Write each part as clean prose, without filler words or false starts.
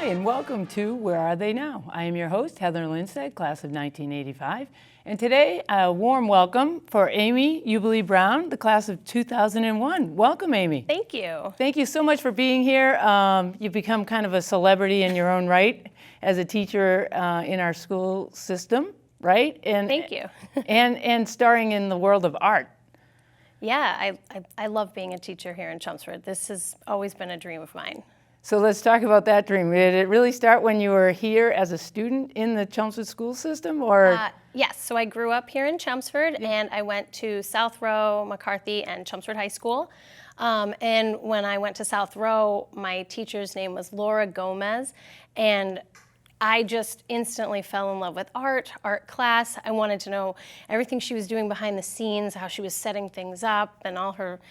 Hi, and welcome to Where Are They Now? I am your host, Heather Linstad, class of 1985. And today, a warm welcome for Amy Ubele Brown, the class of 2001. Welcome, Amy. Thank you. Thank you so much for being here. You've become kind of a celebrity in your own right as a teacher in our school system, right? And Thank you. and starring in the world of art. Yeah, I love being a teacher here in Chelmsford. This has always been a dream of mine. So let's talk about that dream. Did it really start when you were here as a student in the Chelmsford school system, or? Yes, so I grew up here in Chelmsford, and I went to South Row, McCarthy, and Chelmsford High School. And when I went to South Row, my teacher's name was Laura Gomez, and I just instantly fell in love with art class. I wanted to know everything she was doing behind the scenes, how she was setting things up, and all her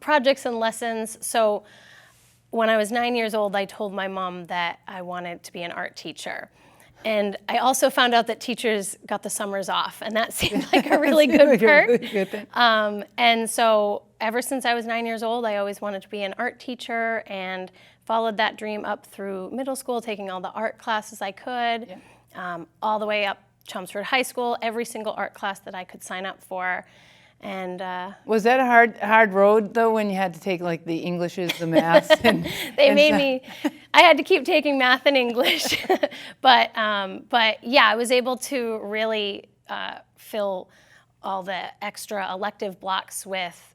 projects and lessons. So when I was 9 years old, I told my mom that I wanted to be an art teacher. And I also found out that teachers got the summers off, and that seemed like a really good perk. Really good thing. And so ever since I was 9 years old, I always wanted to be an art teacher and followed that dream up through middle school, taking all the art classes I could, all the way up Chelmsford High School, every single art class that I could sign up for. And was that a hard road though, when you had to take like the Englishes, the maths? They made me. I had to keep taking math and English, but yeah, I was able to really fill all the extra elective blocks with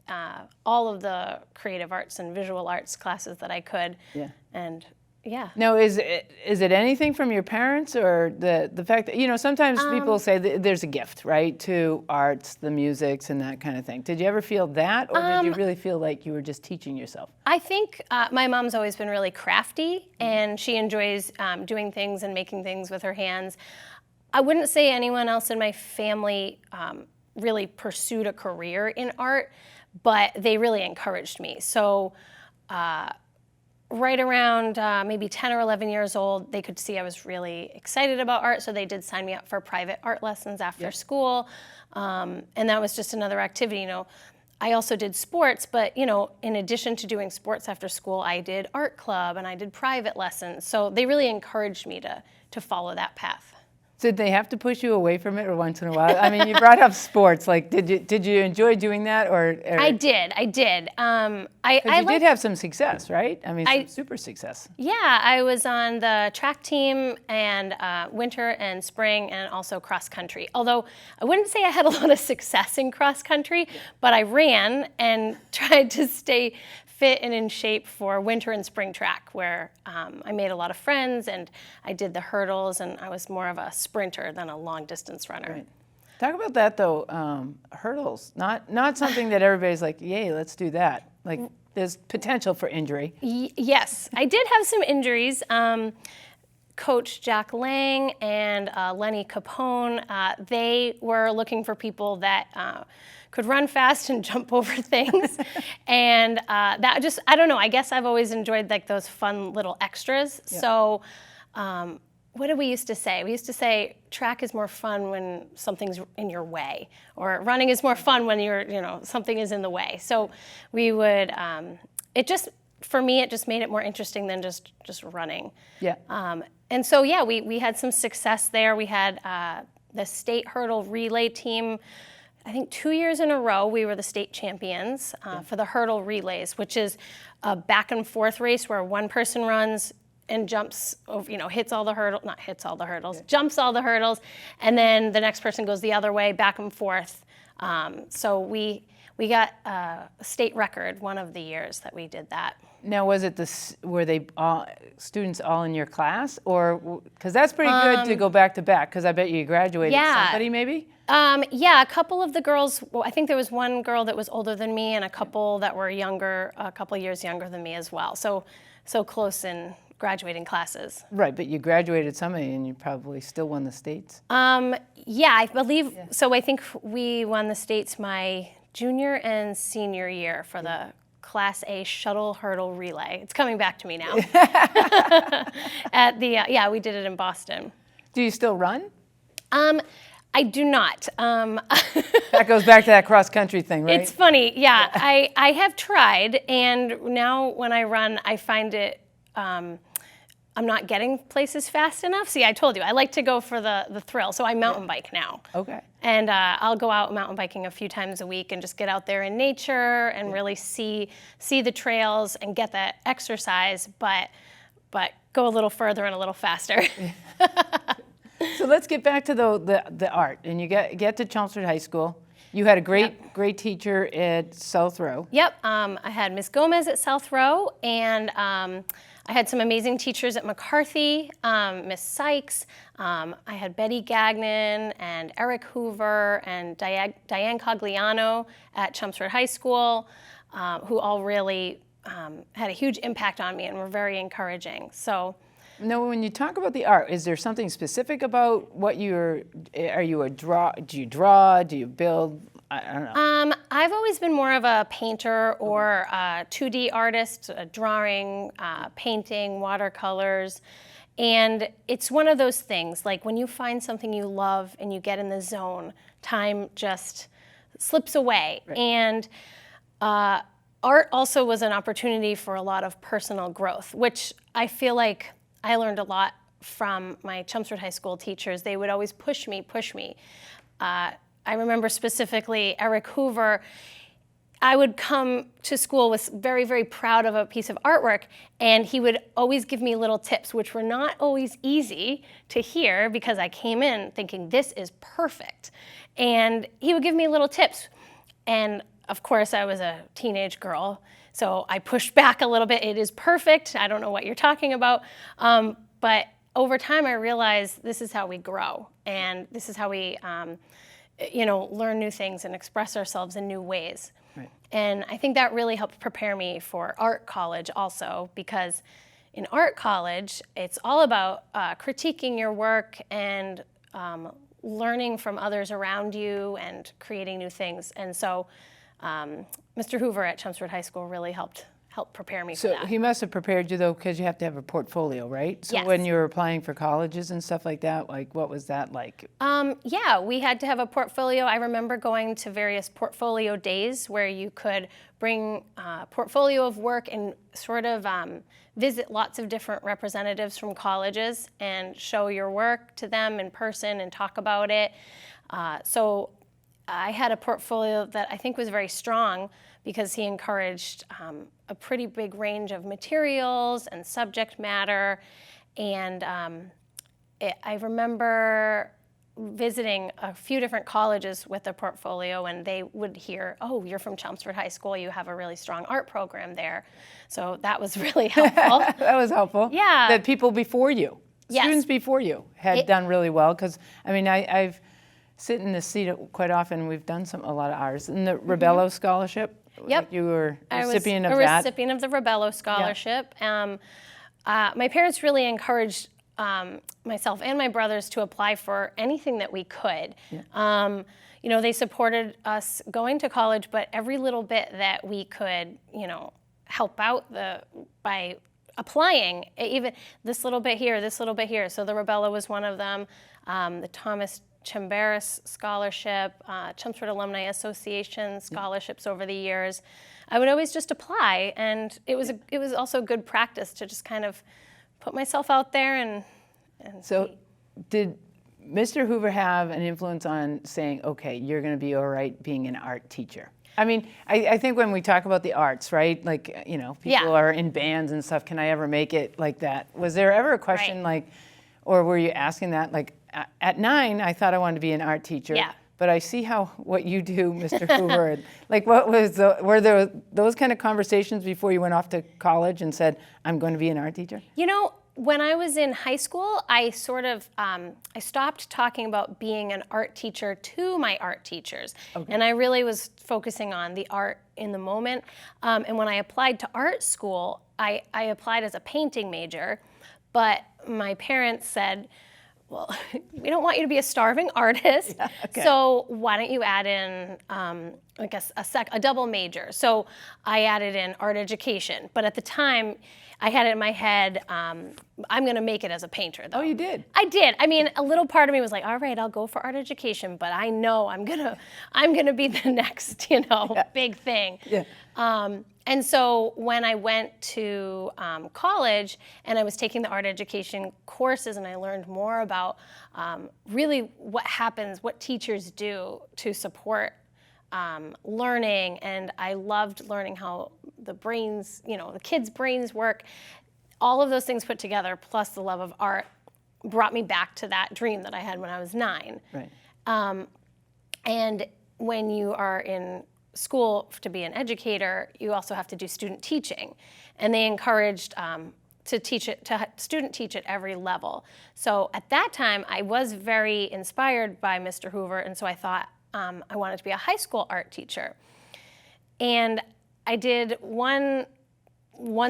all of the creative arts and visual arts classes that I could. Yeah. And yeah. Now, is it anything from your parents, or the fact that, you know, sometimes people say that there's a gift, right, to arts, the musics, and that kind of thing. Did you ever feel that, or did you really feel like you were just teaching yourself? I think my mom's always been really crafty, and she enjoys doing things and making things with her hands. I wouldn't say anyone else in my family really pursued a career in art, but they really encouraged me. So right around maybe 10 or 11 years old, they could see I was really excited about art, so they did sign me up for private art lessons after school, and that was just another activity. You know, I also did sports, but you know, in addition to doing sports after school, I did art club and I did private lessons. So they really encouraged me to follow that path. Did they have to push you away from it, or once in a while? I mean, you brought up sports. Like, did you enjoy doing that, or? I did. I did have some success, right? I mean, some super success. Yeah, I was on the track team and winter and spring, and also cross country. Although I wouldn't say I had a lot of success in cross country, but I ran and tried to stay fit and in shape for winter and spring track, where I made a lot of friends, and I did the hurdles, and I was more of a sprinter than a long distance runner. Right. Talk about that though, hurdles, not something that everybody's like, yay, let's do that. Like, there's potential for injury. Yes, I did have some injuries. Coach Jack Lang and Lenny Capone, they were looking for people that could run fast and jump over things. And that just, I don't know, I guess I've always enjoyed like those fun little extras. Yeah. So what did we used to say? We used to say track is more fun when something's in your way, or running is more fun when something is in the way. So we would, for me, it just made it more interesting than just running. Yeah. And so, yeah, we had some success there. We had the state hurdle relay team. I think 2 years in a row, we were the state champions for the hurdle relays, which is a back and forth race where one person runs and jumps over, hits all the hurdles, not hits all the hurdles, jumps all the hurdles, and then the next person goes the other way, back and forth. So we got a state record one of the years that we did that. Now, was it were they students all in your class, or because that's pretty good to go back to back? Because I bet you graduated somebody maybe. Yeah, a couple of the girls. Well, I think there was one girl that was older than me, and a couple that were younger, a couple years younger than me as well. So close in graduating classes. Right, but you graduated somebody, and you probably still won the states. Yeah, I believe so. I think we won the states my junior and senior year for the Class A shuttle hurdle relay. It's coming back to me now. We did it in Boston. Do you still run? I do not. That goes back to that cross country thing, right? It's funny, yeah. I have tried, and now when I run, I find it I'm not getting places fast enough. See, I told you, I like to go for the thrill, so I mountain bike now. Okay. And I'll go out mountain biking a few times a week and just get out there in nature and really see the trails and get that exercise, but go a little further and a little faster. So let's get back to the art. And you get to Chelmsford High School. You had a great teacher at South Row. Yep, I had Miss Gomez at South Row, and I had some amazing teachers at McCarthy, Miss Sykes. I had Betty Gagnon and Eric Hoover and Diane Cogliano at Chelmsford High School, who all really had a huge impact on me and were very encouraging. So. Now, when you talk about the art, is there something specific about what are you a draw? Do you draw? Do you build? I don't know. I've always been more of a painter or a 2D artist, drawing, painting, watercolors. And it's one of those things, like when you find something you love and you get in the zone, time just slips away. Right. And art also was an opportunity for a lot of personal growth, which I feel like I learned a lot from my Chelmsford High School teachers. They would always push me. I remember specifically Eric Hoover. I would come to school with very, very proud of a piece of artwork, and he would always give me little tips, which were not always easy to hear because I came in thinking this is perfect. And he would give me little tips. And of course, I was a teenage girl, so I pushed back a little bit. It is perfect. I don't know what you're talking about. But over time, I realized this is how we grow, and this is how we learn new things and express ourselves in new ways. Right. And I think that really helped prepare me for art college also, because in art college, it's all about critiquing your work and learning from others around you and creating new things. And so Mr. Hoover at Chelmsford High School really helped prepare me for that. So he must have prepared you, though, because you have to have a portfolio, right? So Yes. when you were applying for colleges and stuff like that, like what was that like? Yeah, we had to have a portfolio. I remember going to various portfolio days where you could bring a portfolio of work and sort of visit lots of different representatives from colleges and show your work to them in person and talk about it. So I had a portfolio that I think was very strong because he encouraged a pretty big range of materials and subject matter. And I remember visiting a few different colleges with a portfolio, and they would hear, oh, you're from Chelmsford High School, you have a really strong art program there. So that was really helpful. That was helpful. Yeah. That people before you, Yes. students before you had done really well. Because, I mean, I've sit in this seat quite often. We've done a lot of ours. And the Rebello Scholarship, Yep. like you were a I recipient was of a that. recipient of the Rebello Scholarship. My parents really encouraged myself and my brothers to apply for anything that we could. Yeah. They supported us going to college, but every little bit that we could, help out by applying, even this little bit here, this little bit here. So the Rebello was one of them. The Thomas Chembaris Scholarship, Chelmsford Alumni Association scholarships over the years. I would always just apply, and it was also good practice to just kind of put myself out there and So did Mr. Hoover have an influence on saying, okay, you're going to be all right being an art teacher? I mean, I think when we talk about the arts, right, like, people are in bands and stuff, can I ever make it like that? Was there ever a question like, or were you asking that, like, at 9, I thought I wanted to be an art teacher. Yeah. But I see what you do, Mr. Hoover. Like, were there those kind of conversations before you went off to college and said, I'm going to be an art teacher? When I was in high school, I sort of, I stopped talking about being an art teacher to my art teachers. Okay. And I really was focusing on the art in the moment. And when I applied to art school, I applied as a painting major, but my parents said, well, we don't want you to be a starving artist, so why don't you add in, a double major? So I added in art education, but at the time, I had it in my head, I'm going to make it as a painter, though. Oh, you did? I did. I mean, a little part of me was like, all right, I'll go for art education, but I know I'm gonna be the next, big thing. Yeah. And so when I went to college and I was taking the art education courses, and I learned more about really what happens, what teachers do to support learning, and I loved learning how the brains, the kids' brains work. All of those things put together, plus the love of art, brought me back to that dream that I had when I was 9. Right. And when you are in school to be an educator, you also have to do student teaching, and they encouraged to student teach at every level. So at that time, I was very inspired by Mr. Hoover, and so I thought I wanted to be a high school art teacher. And I did one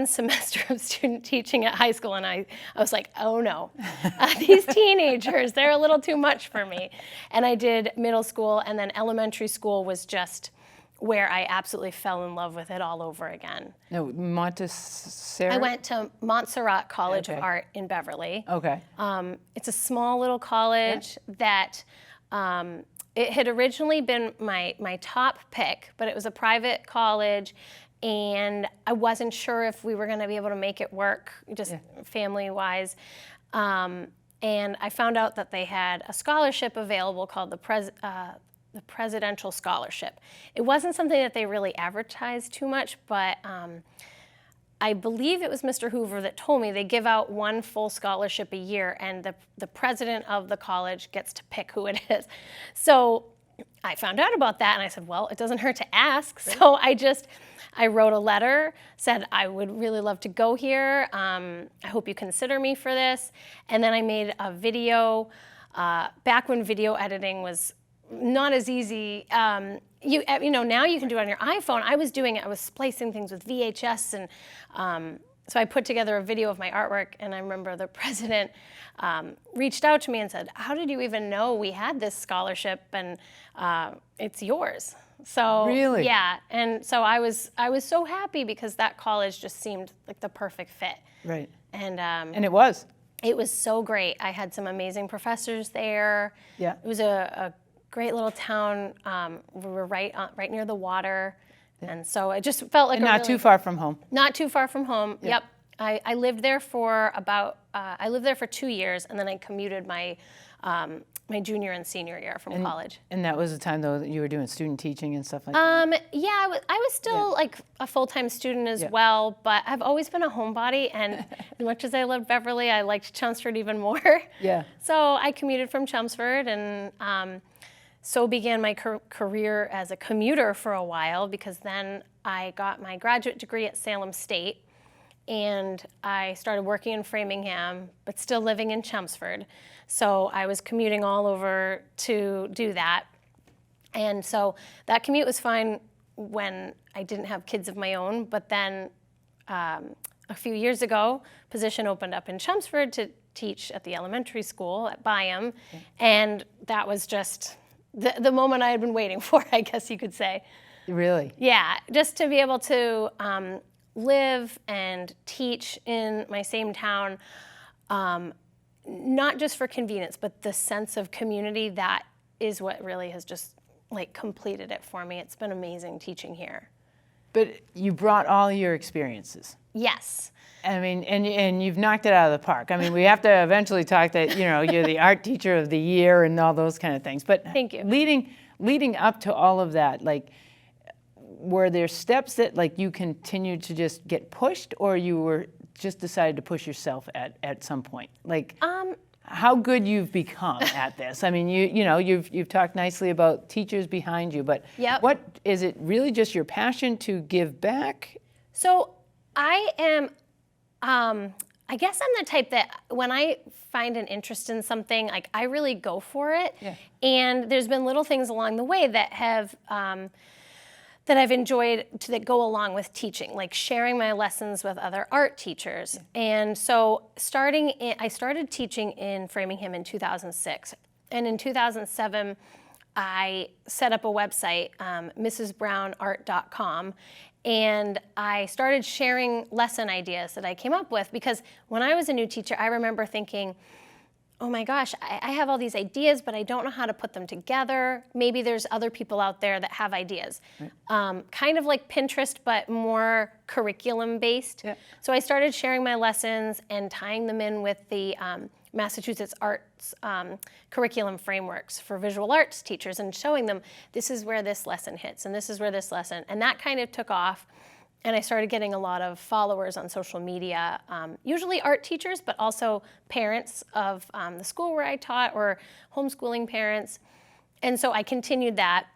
semester of student teaching at high school, and I was like, oh no, these teenagers, they're a little too much for me. And I did middle school, and then elementary school was just where I absolutely fell in love with it all over again. No, Montessori? I went to Montserrat College Okay. of Art in Beverly. Okay. It's a small little college that it had originally been my top pick, but it was a private college, and I wasn't sure if we were going to be able to make it work, just family-wise. And I found out that they had a scholarship available called the Presidential Scholarship. It wasn't something that they really advertised too much, but I believe it was Mr. Hoover that told me they give out one full scholarship a year, and the president of the college gets to pick who it is. So I found out about that, and I said, well, it doesn't hurt to ask. Right. So I wrote a letter, said I would really love to go here. I hope you consider me for this. And then I made a video, back when video editing was not as easy. Now you can do it on your iPhone. I was splicing things with VHS, and so I put together a video of my artwork, and I remember the president reached out to me and said, how did you even know we had this scholarship, and it's yours? So really? Yeah, and so I was so happy because that college just seemed like the perfect fit. Right. And it was. It was so great. I had some amazing professors there. Yeah. It was a great little town. We were right near the water, and so it just felt like too far from home. Not too far from home. Yeah. Yep. I lived there for I lived there for 2 years, and then I commuted my junior and senior year from college. And that was the time, though, that you were doing student teaching and stuff like that? Yeah, I was still like a full-time student as well, but I've always been a homebody, and as much as I loved Beverly, I liked Chelmsford even more. Yeah. So I commuted from Chelmsford, and so began my career as a commuter for a while, because then I got my graduate degree at Salem State, and I started working in Framingham, but still living in Chelmsford. So I was commuting all over to do that. And so that commute was fine when I didn't have kids of my own, but then a few years ago, position opened up in Chelmsford to teach at the elementary school at Byam, and that was just the moment I had been waiting for, I guess you could say. Really? Yeah, just to be able to live and teach in my same town, not just for convenience, but the sense of community, that is what really has just like completed it for me. It's been amazing teaching here. But you brought all your experiences. Yes. I mean, and you've knocked it out of the park. I mean, we have to eventually talk that, you're the art teacher of the year and all those kind of things. But thank you. Leading up to all of that, like, were there steps that like you continued to just get pushed, or you were just decided to push yourself at some point? Like, how good you've become at this. I mean, you've talked nicely about teachers behind you, but what is it really just your passion to give back? So I am, I guess I'm the type that when I find an interest in something, like I really go for it. Yeah. And there's been little things along the way that have, that I've enjoyed that go along with teaching, like sharing my lessons with other art teachers. Yeah. And so I started teaching in Framingham in 2006. And in 2007, I set up a website, mrsbrownart.com, and I started sharing lesson ideas that I came up with, because when I was a new teacher, I remember thinking, oh my gosh, I have all these ideas, but I don't know how to put them together. Maybe there's other people out there that have ideas. Right. Kind of like Pinterest, but more curriculum based. Yeah. So I started sharing my lessons and tying them in with the Massachusetts Arts curriculum frameworks for visual arts teachers and showing them this is where this lesson hits and this is where this lesson, and that kind of took off. And I started getting a lot of followers on social media, usually art teachers, but also parents of the school where I taught or homeschooling parents. And so I continued that.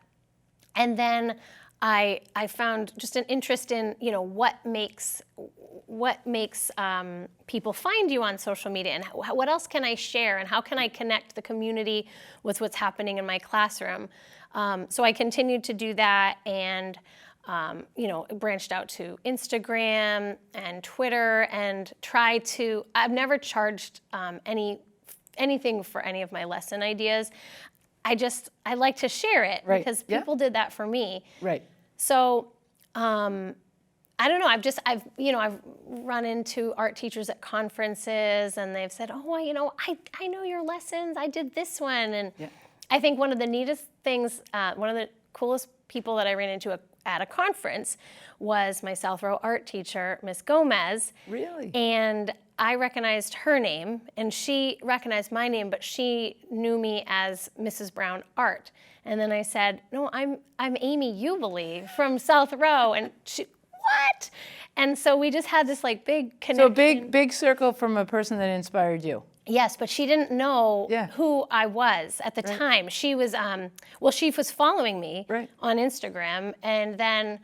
And then I found just an interest in, what makes people find you on social media, and what else can I share, and how can I connect the community with what's happening in my classroom. So I continued to do that, and branched out to Instagram and Twitter, and I've never charged anything for any of my lesson ideas. I like to share it, right, because people did that for me. Right. So, I don't know. I've run into art teachers at conferences, and they've said, "Oh, I know your lessons. I did this one." And I think one of the neatest things, one of the coolest people that I ran into at a conference was my South Row art teacher, Miss Gomez. Really? And I recognized her name, and she recognized my name, but she knew me as Mrs. Brown Art. And then I said, "No, I'm Amy Ubele from South Row," and she, "What?" And so we just had this big connection. So big circle from a person that inspired you. Yes, but she didn't know who I was at the time. She was, she was following me on Instagram, and then,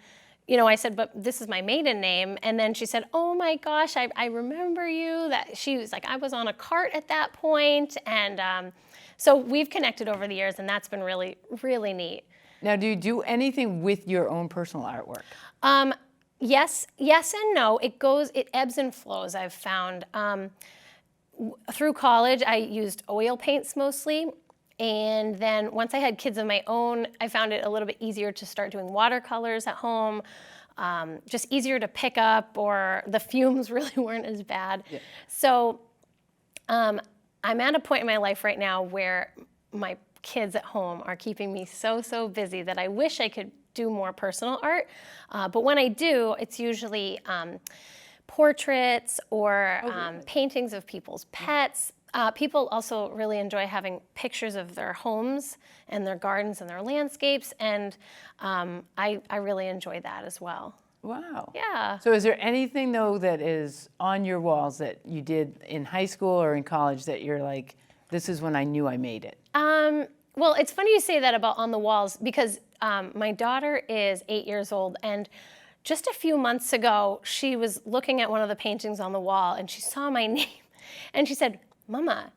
I said, "But this is my maiden name." And then she said, "Oh my gosh, I remember you." That she was like, "I was on a cart at that point," and so we've connected over the years, and that's been really, really neat. Now, do you do anything with your own personal artwork? Yes and no. It ebbs and flows, I've found. Through college, I used oil paints mostly, and then once I had kids of my own, I found it a little bit easier to start doing watercolors at home, just easier to pick up, or the fumes really weren't as bad. Yeah. So I'm at a point in my life right now where my kids at home are keeping me so busy that I wish I could do more personal art, but when I do, it's usually portraits or paintings of people's pets. People also really enjoy having pictures of their homes and their gardens and their landscapes, and I really enjoy that as well. Wow. Yeah. So is there anything, though, that is on your walls that you did in high school or in college that you're like, this is when I knew I made it? Well, it's funny you say that about on the walls, because my daughter is 8 years old, and just a few months ago, she was looking at one of the paintings on the wall, and she saw my name, and she said, "Mama,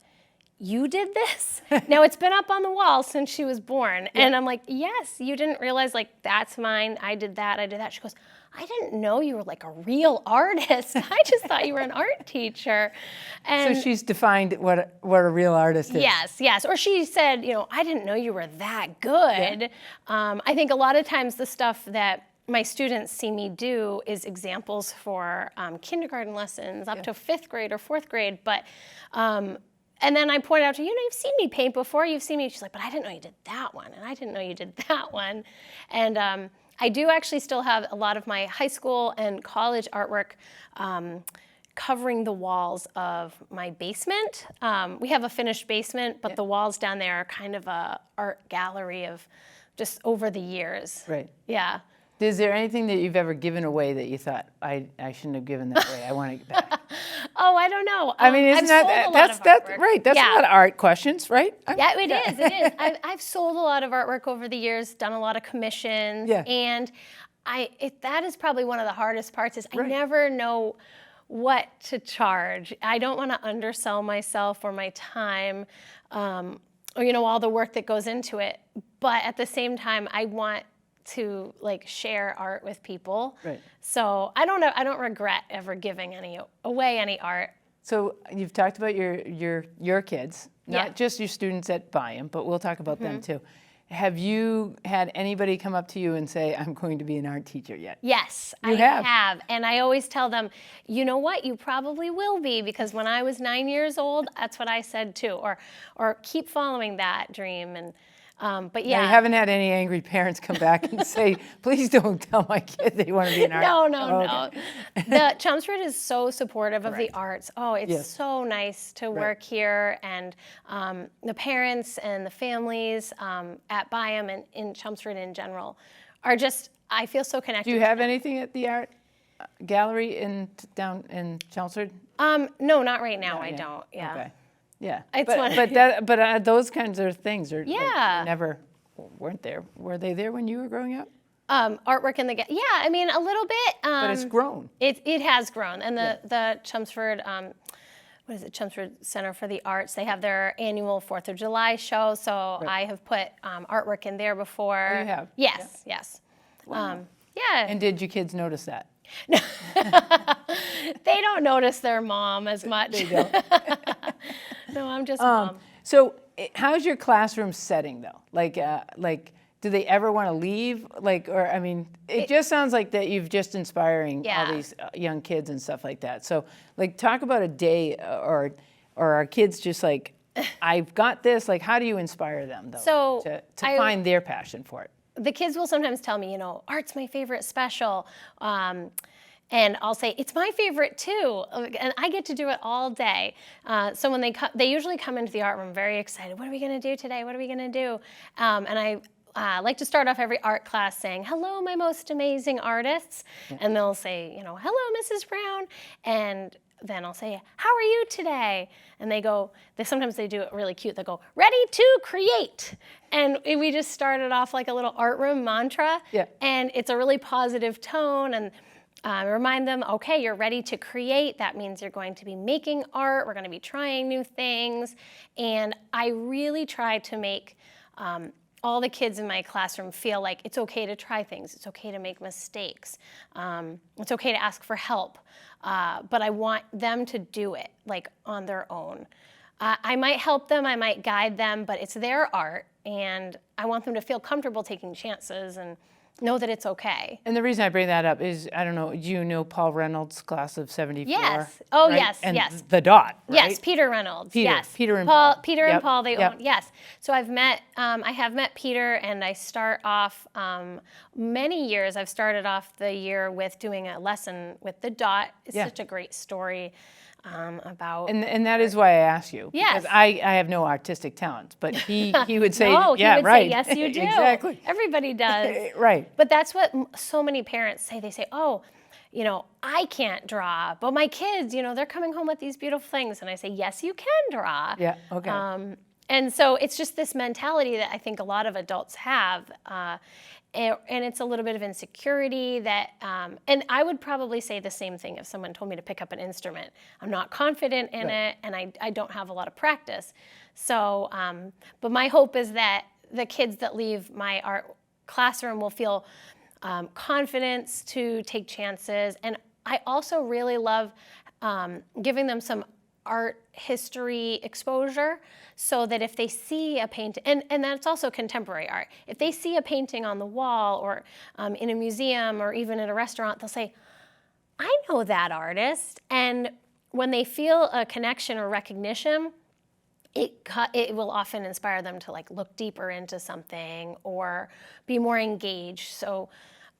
you did this?" Now, it's been up on the wall since she was born, and I'm like, "Yes, you didn't realize, that's mine, I did that, I did that." She goes, "I didn't know you were a real artist. I just thought you were an art teacher." And so she's defined what a real artist is. Yes. Or she said, "I didn't know you were that good." Yeah. I think a lot of times the stuff that my students see me do is examples for kindergarten lessons up to 5th grade or 4th grade. But, and then I point out to her, "You've seen me paint before, you've seen me." She's like, "But I didn't know you did that one, and I didn't know you did that one." And I do actually still have a lot of my high school and college artwork covering the walls of my basement. We have a finished basement, but the walls down there are kind of a art gallery of just over the years. Right. Yeah. Is there anything that you've ever given away that you thought, I shouldn't have given that away, I want to get back? Oh, I don't know. I mean, isn't that's right? That's a lot of art questions, right? Yeah, it is. I've sold a lot of artwork over the years, done a lot of commissions, and that is probably one of the hardest parts. Is I never know what to charge. I don't want to undersell myself or my time, or all the work that goes into it. But at the same time, I want to share art with people. Right. So I don't regret ever giving away any art. So you've talked about your kids, not just your students at Byam, but we'll talk about them too. Have you had anybody come up to you and say, I'm going to be an art teacher yet? Yes, I have. And I always tell them, you know what, you probably will be, because when I was 9 years old, that's what I said too. Or keep following that dream. And but yeah. Now, you haven't had any angry parents come back and say, please don't tell my kid they want to be an art. No. The Chelmsford is so supportive of the arts. Oh, it's so nice to work here, and the parents and the families at Byam and in Chelmsford in general are just, I feel so connected. Do you have anything at the art gallery down in Chelmsford? No, not right now. I don't. Yeah. Okay. Yeah, It's but those kinds of things are Yeah. weren't there. Were they there when you were growing up? Artwork in the yeah, I mean a little bit. But it's grown. It has grown, and the Chelmsford what is it, Chelmsford Center for the Arts, they have their annual 4th of July show, so I have put artwork in there before. Oh, you have? Yes, yes. Wow. Yeah. And did your kids notice that? They don't notice their mom as much. They don't. No, I'm just mom. So how's your classroom setting though? Like, do they ever want to leave? It just sounds like that you've just inspiring all these young kids and stuff like that. So talk about a day or are kids just like, I've got this, how do you inspire them though to find their passion for it? The kids will sometimes tell me, art's my favorite special. And I'll say, it's my favorite too. And I get to do it all day. So when they usually come into the art room very excited. What are we gonna do today? What are we gonna do? And I like to start off every art class saying, hello, my most amazing artists. Yeah. And they'll say, hello, Mrs. Brown. And then I'll say, how are you today? And sometimes they do it really cute. They go, ready to create. And we just started off like a little art room mantra. Yeah. And it's a really positive tone. And remind them, okay, you're ready to create. That means you're going to be making art. We're going to be trying new things. And I really try to make all the kids in my classroom feel like it's okay to try things. It's okay to make mistakes. It's okay to ask for help. But I want them to do it on their own. I might help them, I might guide them, but it's their art. And I want them to feel comfortable taking chances and know that it's okay. And the reason I bring that up is, I don't know, do you know Paul Reynolds' class of 74? Yes. Oh, right? Yes, and yes. The Dot, right? Yes, Peter Reynolds, yes. Peter and Paul. Peter and Paul, they own, yes. So I have met Peter, and I start off, many years, I've started off the year with doing a lesson with The Dot. It's such a great story. About and that is why I asked you. Yes. Because I have no artistic talents, but he would say, no, yeah, he would right. Say, yes, you do. Exactly. Everybody does. Right. But that's what so many parents say. They say, oh, I can't draw, but my kids, they're coming home with these beautiful things. And I say, yes, you can draw. Yeah, okay. And so it's just this mentality that I think a lot of adults have. And it's a little bit of insecurity that, and I would probably say the same thing if someone told me to pick up an instrument. I'm not confident in it, and I don't have a lot of practice. So, but my hope is that the kids that leave my art classroom will feel confidence to take chances. And I also really love giving them some art history exposure, so that if they see a painting, and that's also contemporary art, if they see a painting on the wall or in a museum or even in a restaurant, they'll say, I know that artist. And when they feel a connection or recognition, it will often inspire them to look deeper into something or be more engaged. So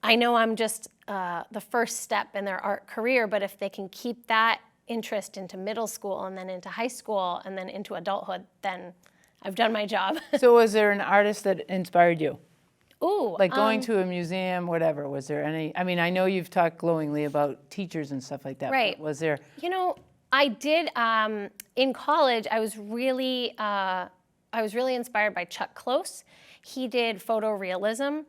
I know I'm just the first step in their art career, but if they can keep that interest into middle school and then into high school and then into adulthood, then I've done my job. So was there an artist that inspired you? Ooh. Going to a museum, whatever. Was there any, I know you've talked glowingly about teachers and stuff like that. Right. But was there? I did, in college, I was really inspired by Chuck Close. He did photorealism,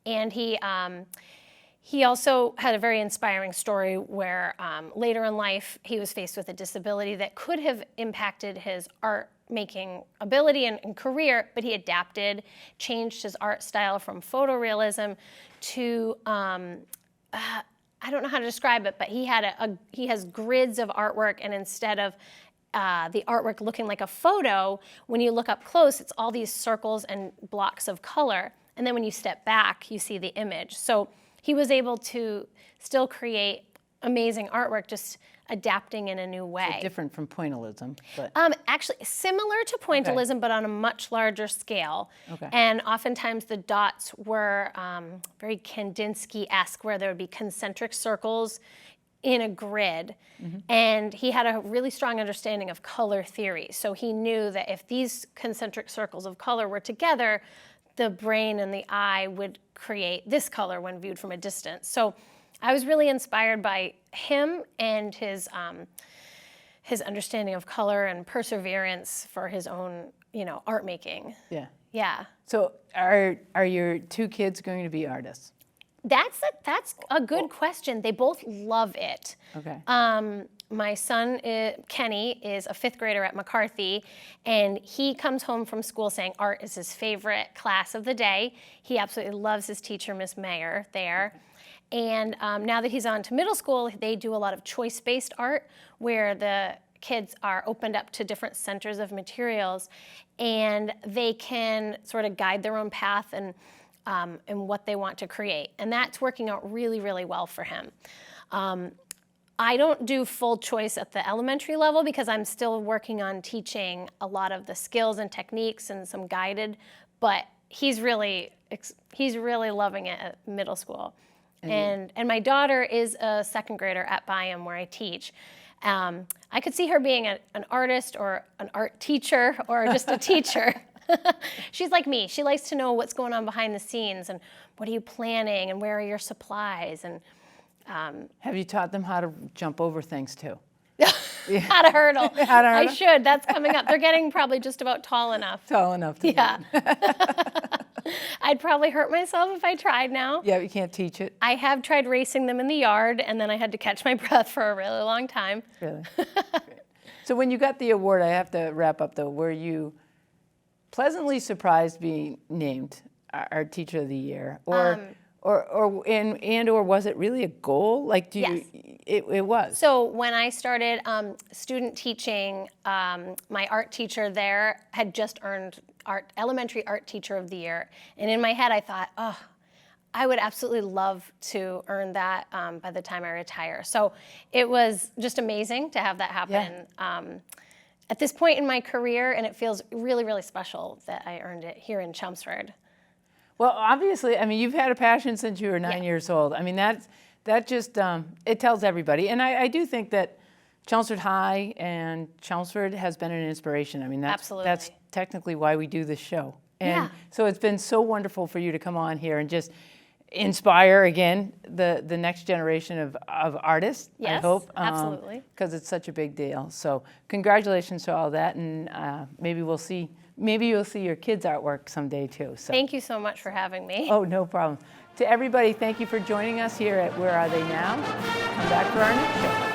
and he also had a very inspiring story where later in life he was faced with a disability that could have impacted his art making ability and career, but he adapted, changed his art style from photorealism to, I don't know how to describe it, but he has grids of artwork, and instead of the artwork looking like a photo, when you look up close, it's all these circles and blocks of color. And then when you step back, you see the image. So he was able to still create amazing artwork, just adapting in a new way. So different from pointillism, but Actually, similar to pointillism, but on a much larger scale. Okay. And oftentimes the dots were very Kandinsky-esque, where there would be concentric circles in a grid. And he had a really strong understanding of color theory. So he knew that if these concentric circles of color were together, the brain and the eye would create this color when viewed from a distance. So I was really inspired by him and his understanding of color and perseverance for his own, art making. yeah. Yeah. So are your two kids going to be artists? That's a good question. They both love it. Okay. My son, Kenny, is a 5th grader at McCarthy, and he comes home from school saying art is his favorite class of the day. He absolutely loves his teacher, Miss Mayer, there. And now that he's on to middle school, they do a lot of choice-based art, where the kids are opened up to different centers of materials, and they can sort of guide their own path and what they want to create. And that's working out really, really well for him. I don't do full choice at the elementary level because I'm still working on teaching a lot of the skills and techniques and some guided, but he's really loving it at middle school. And my daughter is a 2nd grader at Byam, where I teach. I could see her being an artist or an art teacher or just a teacher. She's like me. She likes to know what's going on behind the scenes and what are you planning and where are your supplies. And Have you taught them how to jump over things too? how to hurdle. How to I hurdle? should. That's coming up. They're getting probably just about tall enough. Tall enough to do Yeah. it. I'd probably hurt myself if I tried now. Yeah, you can't teach it. I have tried racing them in the yard, and then I had to catch my breath for a really long time. Really? Great. So when you got the award, I have to wrap up though, were you pleasantly surprised being named our Teacher of the Year? Or was it really a goal? Like, Yes. It was. So when I started student teaching, my art teacher there had just earned elementary art teacher of the year. And in my head, I thought, oh, I would absolutely love to earn that by the time I retire. So it was just amazing to have that happen at this point in my career, and it feels really, really special that I earned it here in Chelmsford. Well, obviously, I mean, you've had a passion since you were 9 years old. I mean, that just, it tells everybody. And I do think that Chelmsford High and Chelmsford has been an inspiration. I mean, that's technically why we do this show. And so it's been so wonderful for you to come on here and just inspire, again, the next generation of artists, Yes, I hope. absolutely. Because it's such a big deal. So congratulations to all that. And maybe you'll see your kids' artwork someday too. So. Thank you so much for having me. Oh, no problem. To everybody, thank you for joining us here at Where Are They Now? Come back for our next show.